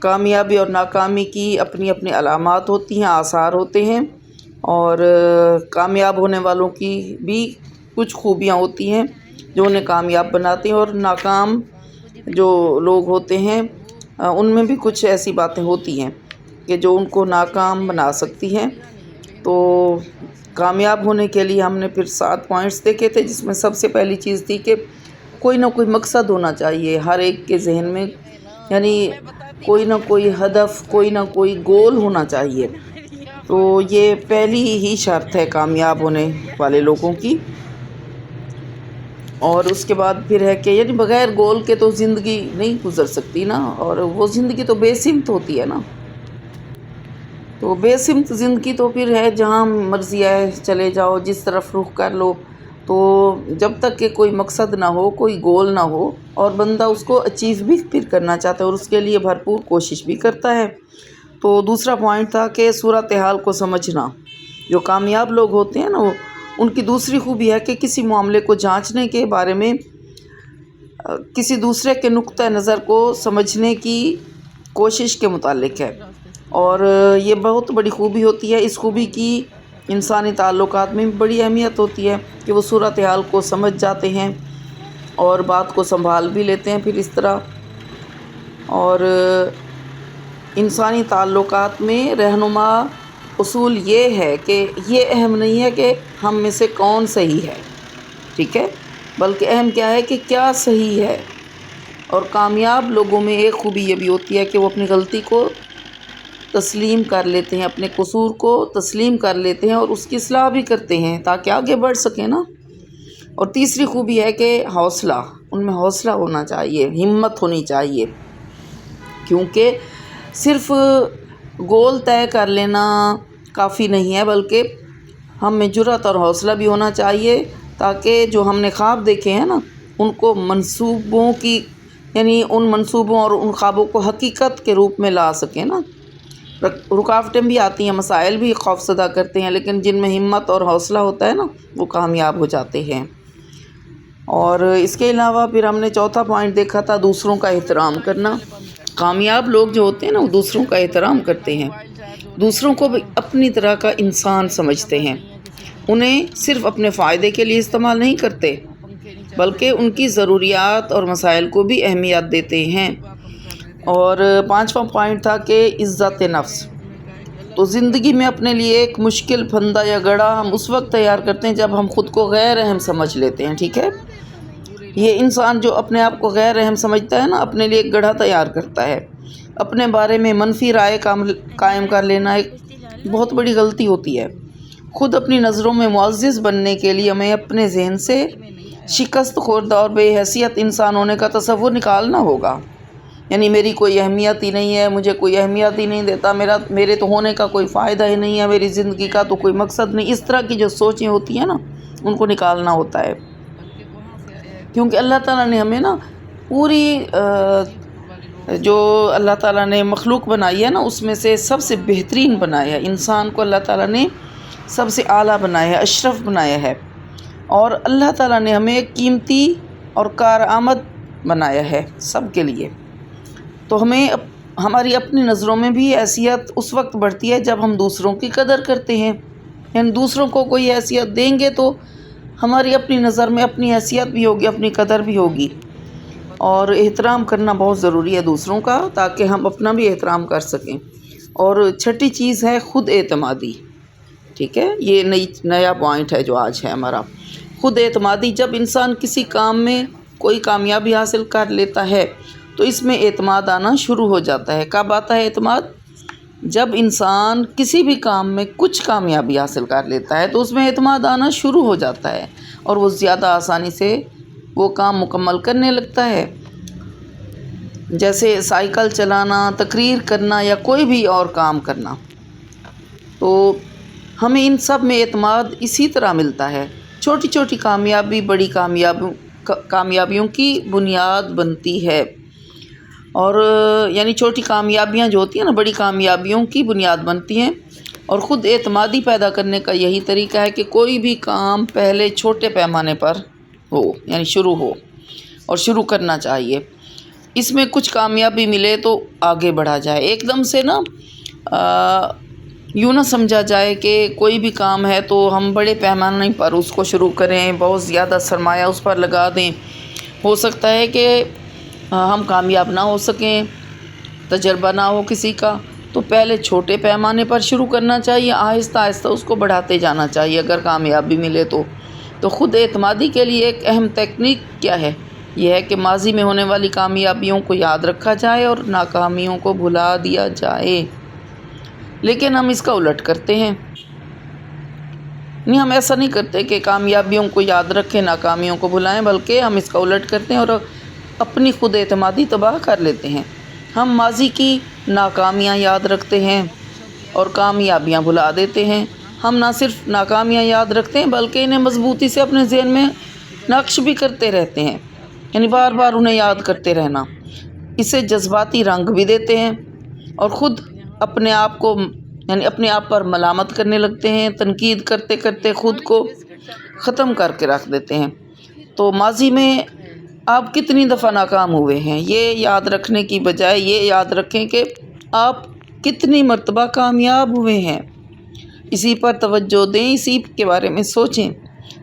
کامیابی اور ناکامی کی اپنی اپنی علامات ہوتی ہیں، آثار ہوتے ہیں، اور کامیاب ہونے والوں کی بھی کچھ خوبیاں ہوتی ہیں جو انہیں کامیاب بناتی ہیں، اور ناکام جو لوگ ہوتے ہیں ان میں بھی کچھ ایسی باتیں ہوتی ہیں کہ جو ان کو ناکام بنا سکتی ہیں۔ تو کامیاب ہونے کے لیے ہم نے پھر 7 پوائنٹس دیکھے تھے، جس میں سب سے پہلی چیز تھی کہ کوئی نہ کوئی مقصد ہونا چاہیے ہر ایک کے ذہن میں، یعنی کوئی نہ کوئی ہدف، کوئی نہ کوئی گول ہونا چاہیے۔ تو یہ پہلی ہی شرط ہے کامیاب ہونے والے لوگوں کی۔ اور اس کے بعد پھر ہے کہ یعنی بغیر گول کے تو زندگی نہیں گزر سکتی نا، اور وہ زندگی تو بے سمت ہوتی ہے نا۔ تو بے سمت زندگی تو پھر ہے جہاں مرضی آئے چلے جاؤ، جس طرف رخ کر لو۔ تو جب تک کہ کوئی مقصد نہ ہو، کوئی گول نہ ہو، اور بندہ اس کو اچیو بھی پھر کرنا چاہتا ہے اور اس کے لیے بھرپور کوشش بھی کرتا ہے۔ تو دوسرا پوائنٹ تھا کہ صورتحال کو سمجھنا۔ جو کامیاب لوگ ہوتے ہیں نا، وہ ان کی دوسری خوبی ہے کہ کسی معاملے کو جانچنے کے بارے میں کسی دوسرے کے نقطہ نظر کو سمجھنے کی کوشش کے متعلق ہے، اور یہ بہت بڑی خوبی ہوتی ہے۔ اس خوبی کی انسانی تعلقات میں بڑی اہمیت ہوتی ہے کہ وہ صورتحال کو سمجھ جاتے ہیں اور بات کو سنبھال بھی لیتے ہیں پھر اس طرح۔ اور انسانی تعلقات میں رہنما اصول یہ ہے کہ یہ اہم نہیں ہے کہ ہم میں سے کون صحیح ہے، ٹھیک ہے، بلکہ اہم کیا ہے کہ کیا صحیح ہے۔ اور کامیاب لوگوں میں ایک خوبی یہ بھی ہوتی ہے کہ وہ اپنی غلطی کو تسلیم کر لیتے ہیں، اپنے قصور کو تسلیم کر لیتے ہیں اور اس کی اصلاح بھی کرتے ہیں تاکہ آگے بڑھ سکیں نا۔ اور تیسری خوبی ہے کہ حوصلہ، ان میں حوصلہ ہونا چاہیے، ہمت ہونی چاہیے، کیونکہ صرف گول طے کر لینا کافی نہیں ہے، بلکہ ہم میں جرأت اور حوصلہ بھی ہونا چاہیے تاکہ جو ہم نے خواب دیکھے ہیں نا، ان کو منصوبوں کی، یعنی ان منصوبوں اور ان خوابوں کو حقیقت کے روپ میں لا سکیں نا۔ رکاوٹیں بھی آتی ہیں، مسائل بھی خوف زدہ کرتے ہیں، لیکن جن میں ہمت اور حوصلہ ہوتا ہے نا، وہ کامیاب ہو جاتے ہیں۔ اور اس کے علاوہ پھر ہم نے چوتھا پوائنٹ دیکھا تھا دوسروں کا احترام کرنا۔ کامیاب لوگ جو ہوتے ہیں نا، وہ دوسروں کا احترام کرتے ہیں، دوسروں کو بھی اپنی طرح کا انسان سمجھتے ہیں، انہیں صرف اپنے فائدے کے لیے استعمال نہیں کرتے بلکہ ان کی ضروریات اور مسائل کو بھی اہمیت دیتے ہیں۔ اور 5واں پوائنٹ تھا کہ عزت نفس۔ تو زندگی میں اپنے لیے ایک مشکل پھندا یا گڑھا ہم اس وقت تیار کرتے ہیں جب ہم خود کو غیر اہم سمجھ لیتے ہیں، ٹھیک ہے۔ یہ انسان جو اپنے آپ کو غیر اہم سمجھتا ہے نا، اپنے لیے ایک گڑھا تیار کرتا ہے۔ اپنے بارے میں منفی رائے قائم کر لینا ایک بہت بڑی غلطی ہوتی ہے۔ خود اپنی نظروں میں معزز بننے کے لیے ہمیں اپنے ذہن سے شکست خوردہ اور بے حیثیت انسان ہونے کا تصور نکالنا ہوگا، یعنی میری کوئی اہمیت ہی نہیں ہے، مجھے کوئی اہمیت ہی نہیں دیتا، میرے تو ہونے کا کوئی فائدہ ہی نہیں ہے، میری زندگی کا تو کوئی مقصد نہیں، اس طرح کی جو سوچیں ہوتی ہیں نا، ان کو نکالنا ہوتا ہے۔ کیونکہ اللہ تعالیٰ نے ہمیں نا پوری جو اللہ تعالیٰ نے مخلوق بنائی ہے نا، اس میں سے سب سے بہترین بنایا ہے انسان کو، اللہ تعالیٰ نے سب سے اعلیٰ بنایا ہے، اشرف بنایا ہے، اور اللہ تعالیٰ نے ہمیں قیمتی اور کارآمد بنایا ہے سب کے لیے۔ تو ہمیں ہماری اپنی نظروں میں بھی حیثیت اس وقت بڑھتی ہے جب ہم دوسروں کی قدر کرتے ہیں، یعنی دوسروں کو کوئی حیثیت دیں گے تو ہماری اپنی نظر میں اپنی حیثیت بھی ہوگی، اپنی قدر بھی ہوگی۔ اور احترام کرنا بہت ضروری ہے دوسروں کا، تاکہ ہم اپنا بھی احترام کر سکیں۔ اور چھٹی چیز ہے خود اعتمادی، ٹھیک ہے، یہ نیا پوائنٹ ہے جو آج ہے ہمارا، خود اعتمادی۔ جب انسان کسی کام میں کوئی کامیابی حاصل کر لیتا ہے تو اس میں اعتماد آنا شروع ہو جاتا ہے۔ کب آتا ہے اعتماد؟ جب انسان کسی بھی کام میں کچھ کامیابی حاصل کر لیتا ہے تو اس میں اعتماد آنا شروع ہو جاتا ہے، اور وہ زیادہ آسانی سے وہ کام مکمل کرنے لگتا ہے، جیسے سائیکل چلانا، تقریر کرنا یا کوئی بھی اور کام کرنا۔ تو ہمیں ان سب میں اعتماد اسی طرح ملتا ہے۔ چھوٹی چھوٹی کامیابی بڑی کامیابیوں کی بنیاد بنتی ہے، اور یعنی چھوٹی کامیابیاں جو ہوتی ہیں نا، بڑی کامیابیوں کی بنیاد بنتی ہیں۔ اور خود اعتمادی پیدا کرنے کا یہی طریقہ ہے کہ کوئی بھی کام پہلے چھوٹے پیمانے پر ہو، یعنی شروع ہو، اور شروع کرنا چاہیے۔ اس میں کچھ کامیابی ملے تو آگے بڑھا جائے، ایک دم سے نا یوں نہ سمجھا جائے کہ کوئی بھی کام ہے تو ہم بڑے پیمانے پر اس کو شروع کریں، بہت زیادہ سرمایہ اس پر لگا دیں، ہو سکتا ہے کہ ہم کامیاب نہ ہو سکیں، تجربہ نہ ہو کسی کا، تو پہلے چھوٹے پیمانے پر شروع کرنا چاہیے، آہستہ آہستہ اس کو بڑھاتے جانا چاہیے اگر کامیابی ملے تو خود اعتمادی کے لیے ایک اہم تکنیک کیا ہے؟ یہ ہے کہ ماضی میں ہونے والی کامیابیوں کو یاد رکھا جائے اور ناکامیوں کو بھلا دیا جائے۔ لیکن ہم اس کا الٹ کرتے ہیں، نہیں، ہم ایسا نہیں کرتے کہ کامیابیوں کو یاد رکھیں ناکامیوں کو بھلائیں، بلکہ ہم اس کا الٹ کرتے ہیں اور اپنی خود اعتمادی تباہ کر لیتے ہیں۔ ہم ماضی کی ناکامیاں یاد رکھتے ہیں اور کامیابیاں بھلا دیتے ہیں۔ ہم نہ صرف ناکامیاں یاد رکھتے ہیں بلکہ انہیں مضبوطی سے اپنے ذہن میں نقش بھی کرتے رہتے ہیں، یعنی بار بار انہیں یاد کرتے رہنا۔ اسے جذباتی رنگ بھی دیتے ہیں اور خود اپنے آپ کو یعنی اپنے آپ پر ملامت کرنے لگتے ہیں، تنقید کرتے کرتے خود کو ختم کر کے رکھ دیتے ہیں۔ تو ماضی میں آپ کتنی دفعہ ناکام ہوئے ہیں یہ یاد رکھنے کی بجائے یہ یاد رکھیں کہ آپ کتنی مرتبہ کامیاب ہوئے ہیں، اسی پر توجہ دیں، اسی کے بارے میں سوچیں۔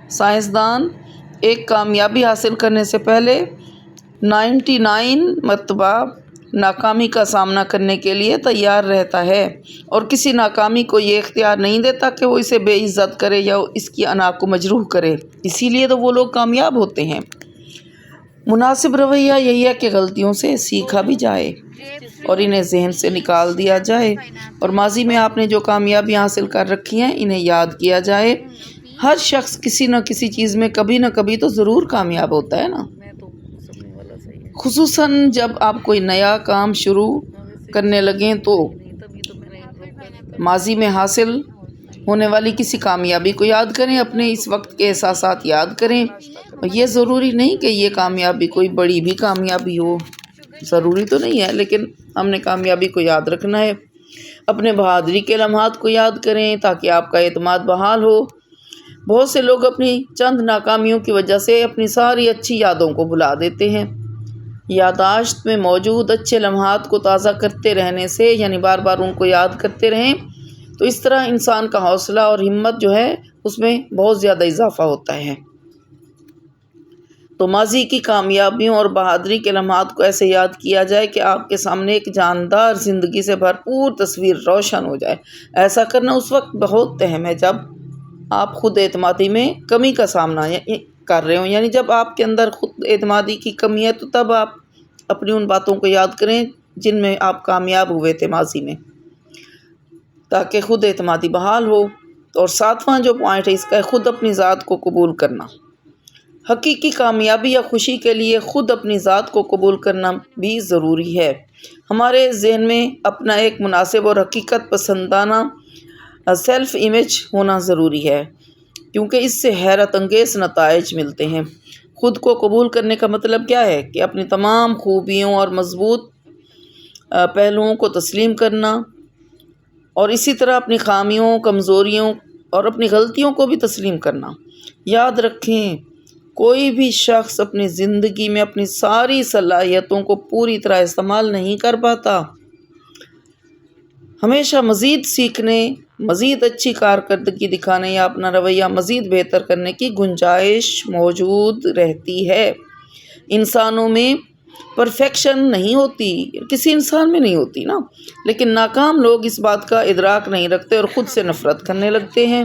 سائنسدان ایک کامیابی حاصل کرنے سے پہلے 99 مرتبہ ناکامی کا سامنا کرنے کے لیے تیار رہتا ہے اور کسی ناکامی کو یہ اختیار نہیں دیتا کہ وہ اسے بے عزت کرے یا اس کی انا کو مجروح کرے، اسی لیے تو وہ لوگ کامیاب ہوتے ہیں۔ مناسب رویہ یہی ہے کہ غلطیوں سے سیکھا بھی جائے اور انہیں ذہن سے نکال دیا جائے، اور ماضی میں آپ نے جو کامیابیاں حاصل کر رکھی ہیں انہیں یاد کیا جائے۔ ہر شخص کسی نہ کسی چیز میں کبھی نہ کبھی تو ضرور کامیاب ہوتا ہے نا، خصوصاً جب آپ کوئی نیا کام شروع کرنے لگیں تو ماضی میں حاصل ہونے والی کسی کامیابی کو یاد کریں، اپنے اس وقت کے احساسات یاد کریں، اور یہ ضروری نہیں کہ یہ کامیابی کوئی بڑی بھی کامیابی ہو، ضروری تو نہیں ہے، لیکن ہم نے کامیابی کو یاد رکھنا ہے۔ اپنے بہادری کے لمحات کو یاد کریں تاکہ آپ کا اعتماد بحال ہو۔ بہت سے لوگ اپنی چند ناکامیوں کی وجہ سے اپنی ساری اچھی یادوں کو بھلا دیتے ہیں۔ یادداشت میں موجود اچھے لمحات کو تازہ کرتے رہنے سے، یعنی بار بار ان کو یاد کرتے رہیں، تو اس طرح انسان کا حوصلہ اور ہمت جو ہے اس میں بہت زیادہ اضافہ ہوتا ہے۔ تو ماضی کی کامیابیوں اور بہادری کے لمحات کو ایسے یاد کیا جائے کہ آپ کے سامنے ایک جاندار زندگی سے بھرپور تصویر روشن ہو جائے۔ ایسا کرنا اس وقت بہت اہم ہے جب آپ خود اعتمادی میں کمی کا سامنا کر رہے ہوں، یعنی جب آپ کے اندر خود اعتمادی کی کمی ہے تو تب آپ اپنی ان باتوں کو یاد کریں جن میں آپ کامیاب ہوئے تھے ماضی میں، تاکہ خود اعتمادی بحال ہو۔ اور ساتواں جو پوائنٹ ہے اس کا ہے خود اپنی ذات کو قبول کرنا۔ حقیقی کامیابی یا خوشی کے لیے خود اپنی ذات کو قبول کرنا بھی ضروری ہے۔ ہمارے ذہن میں اپنا ایک مناسب اور حقیقت پسندانہ سیلف امیج ہونا ضروری ہے، کیونکہ اس سے حیرت انگیز نتائج ملتے ہیں۔ خود کو قبول کرنے کا مطلب کیا ہے کہ اپنی تمام خوبیوں اور مضبوط پہلوؤں کو تسلیم کرنا، اور اسی طرح اپنی خامیوں، کمزوریوں اور اپنی غلطیوں کو بھی تسلیم کرنا۔ یاد رکھیں، کوئی بھی شخص اپنی زندگی میں اپنی ساری صلاحیتوں کو پوری طرح استعمال نہیں کر پاتا۔ ہمیشہ مزید سیکھنے، مزید اچھی کارکردگی دکھانے یا اپنا رویہ مزید بہتر کرنے کی گنجائش موجود رہتی ہے۔ انسانوں میں پرفیکشن نہیں ہوتی، کسی انسان میں نہیں ہوتی نا، لیکن ناکام لوگ اس بات کا ادراک نہیں رکھتے اور خود سے نفرت کرنے لگتے ہیں۔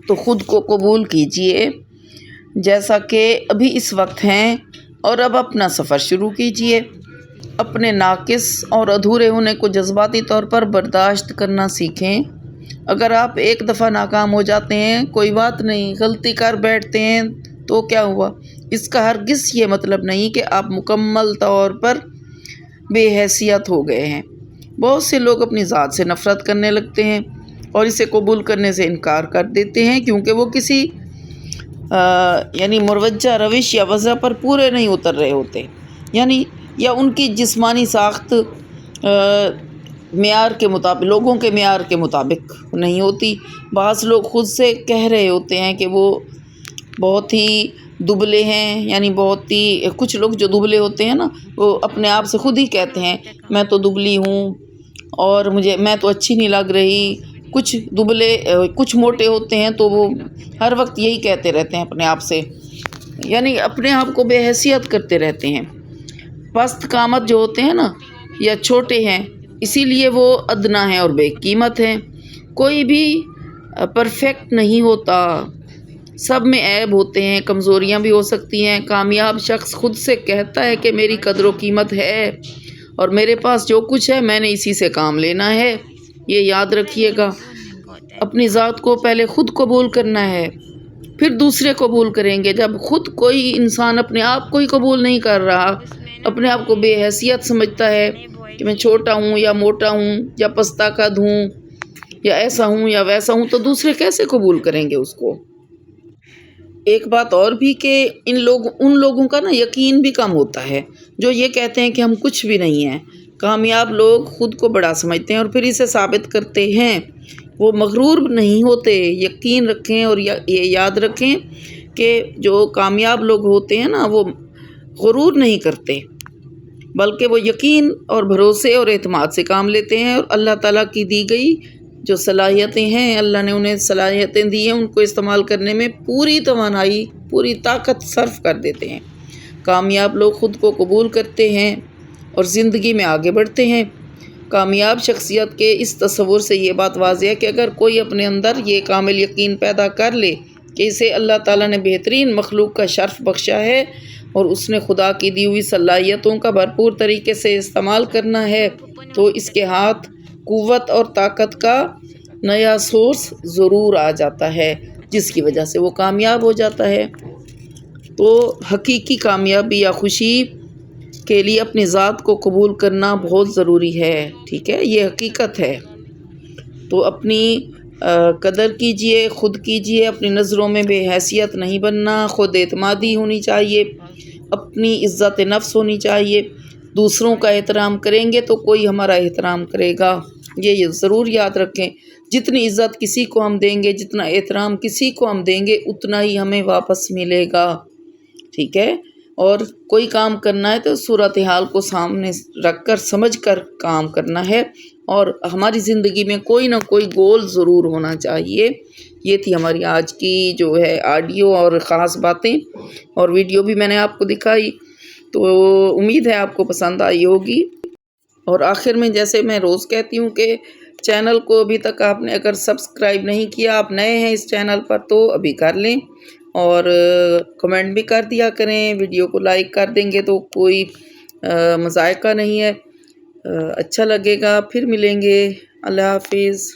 تو خود کو قبول کیجئے جیسا کہ ابھی اس وقت ہیں، اور اب اپنا سفر شروع کیجئے۔ اپنے ناقص اور ادھورے ہونے کو جذباتی طور پر برداشت کرنا سیکھیں۔ اگر آپ ایک دفعہ ناکام ہو جاتے ہیں کوئی بات نہیں، غلطی کر بیٹھتے ہیں تو کیا ہوا، اس کا ہرگز یہ مطلب نہیں کہ آپ مکمل طور پر بے حیثیت ہو گئے ہیں۔ بہت سے لوگ اپنی ذات سے نفرت کرنے لگتے ہیں اور اسے قبول کرنے سے انکار کر دیتے ہیں کیونکہ وہ کسی یعنی مروجہ روش یا وضع پر پورے نہیں اتر رہے ہوتے، یعنی یا ان کی جسمانی ساخت معیار کے مطابق، لوگوں کے معیار کے مطابق نہیں ہوتی۔ بعض لوگ خود سے کہہ رہے ہوتے ہیں کہ وہ بہت ہی دبلے ہیں، یعنی بہت ہی کچھ لوگ جو دبلے ہوتے ہیں نا وہ اپنے آپ سے خود ہی کہتے ہیں میں تو دبلی ہوں اور میں تو اچھی نہیں لگ رہی. کچھ دبلے کچھ موٹے ہوتے ہیں تو وہ ہر وقت یہی کہتے رہتے ہیں اپنے آپ سے، یعنی اپنے آپ کو بے حیثیت کرتے رہتے ہیں. پست قامت جو ہوتے ہیں نا یا چھوٹے ہیں، اسی لیے وہ ادنا ہیں اور بے قیمت ہیں. کوئی بھی پرفیکٹ نہیں ہوتا، سب میں عیب ہوتے ہیں، کمزوریاں بھی ہو سکتی ہیں. کامیاب شخص خود سے کہتا ہے کہ میری قدر و قیمت ہے اور میرے پاس جو کچھ ہے میں نے اسی سے کام لینا ہے. یہ یاد رکھیے گا. اپنی ذات کو پہلے خود قبول کرنا ہے، پھر دوسرے قبول کریں گے. جب خود کوئی انسان اپنے آپ کو ہی قبول نہیں کر رہا، اپنے آپ کو بے حیثیت سمجھتا ہے کہ میں چھوٹا ہوں یا موٹا ہوں یا پستہ قد ہوں یا ایسا ہوں یا ویسا ہوں، تو دوسرے کیسے قبول کریں گے اس کو؟ ایک بات اور بھی کہ ان لوگوں کا نا یقین بھی کم ہوتا ہے جو یہ کہتے ہیں کہ ہم کچھ بھی نہیں ہیں. کامیاب لوگ خود کو بڑا سمجھتے ہیں اور پھر اسے ثابت کرتے ہیں. وہ مغرور نہیں ہوتے. یقین رکھیں اور یہ یاد رکھیں کہ جو کامیاب لوگ ہوتے ہیں نا وہ غرور نہیں کرتے، بلکہ وہ یقین اور بھروسے اور اعتماد سے کام لیتے ہیں، اور اللہ تعالیٰ کی دی گئی جو صلاحیتیں ہیں، اللہ نے انہیں صلاحیتیں دی ہیں، ان کو استعمال کرنے میں پوری توانائی پوری طاقت صرف کر دیتے ہیں. کامیاب لوگ خود کو قبول کرتے ہیں اور زندگی میں آگے بڑھتے ہیں. کامیاب شخصیت کے اس تصور سے یہ بات واضح ہے کہ اگر کوئی اپنے اندر یہ کامل یقین پیدا کر لے کہ اسے اللہ تعالیٰ نے بہترین مخلوق کا شرف بخشا ہے اور اس نے خدا کی دی ہوئی صلاحیتوں کا بھرپور طریقے سے استعمال کرنا ہے، تو اس کے ہاتھ قوت اور طاقت کا نیا سورس ضرور آ جاتا ہے جس کی وجہ سے وہ کامیاب ہو جاتا ہے. تو حقیقی کامیابی یا خوشی کے لیے اپنی ذات کو قبول کرنا بہت ضروری ہے. ٹھیک ہے، یہ حقیقت ہے. تو اپنی قدر کیجئے، خود کیجئے، اپنی نظروں میں بے حیثیت نہیں بننا، خود اعتمادی ہونی چاہیے، اپنی عزت نفس ہونی چاہیے. دوسروں کا احترام کریں گے تو کوئی ہمارا احترام کرے گا. یہ ضرور یاد رکھیں. جتنی عزت کسی کو ہم دیں گے، جتنا احترام کسی کو ہم دیں گے، اتنا ہی ہمیں واپس ملے گا. ٹھیک ہے. اور کوئی کام کرنا ہے تو صورتحال کو سامنے رکھ کر سمجھ کر کام کرنا ہے، اور ہماری زندگی میں کوئی نہ کوئی گول ضرور ہونا چاہیے. یہ تھی ہماری آج کی جو ہے آڈیو اور خاص باتیں، اور ویڈیو بھی میں نے آپ کو دکھائی، تو امید ہے آپ کو پسند آئی ہوگی. اور آخر میں جیسے میں روز کہتی ہوں کہ چینل کو ابھی تک آپ نے اگر سبسکرائب نہیں کیا، آپ نئے ہیں اس چینل پر، تو ابھی کر لیں اور کمنٹ بھی کر دیا کریں. ویڈیو کو لائک کر دیں گے تو کوئی مذائقہ نہیں ہے، اچھا لگے گا. پھر ملیں گے. اللہ حافظ.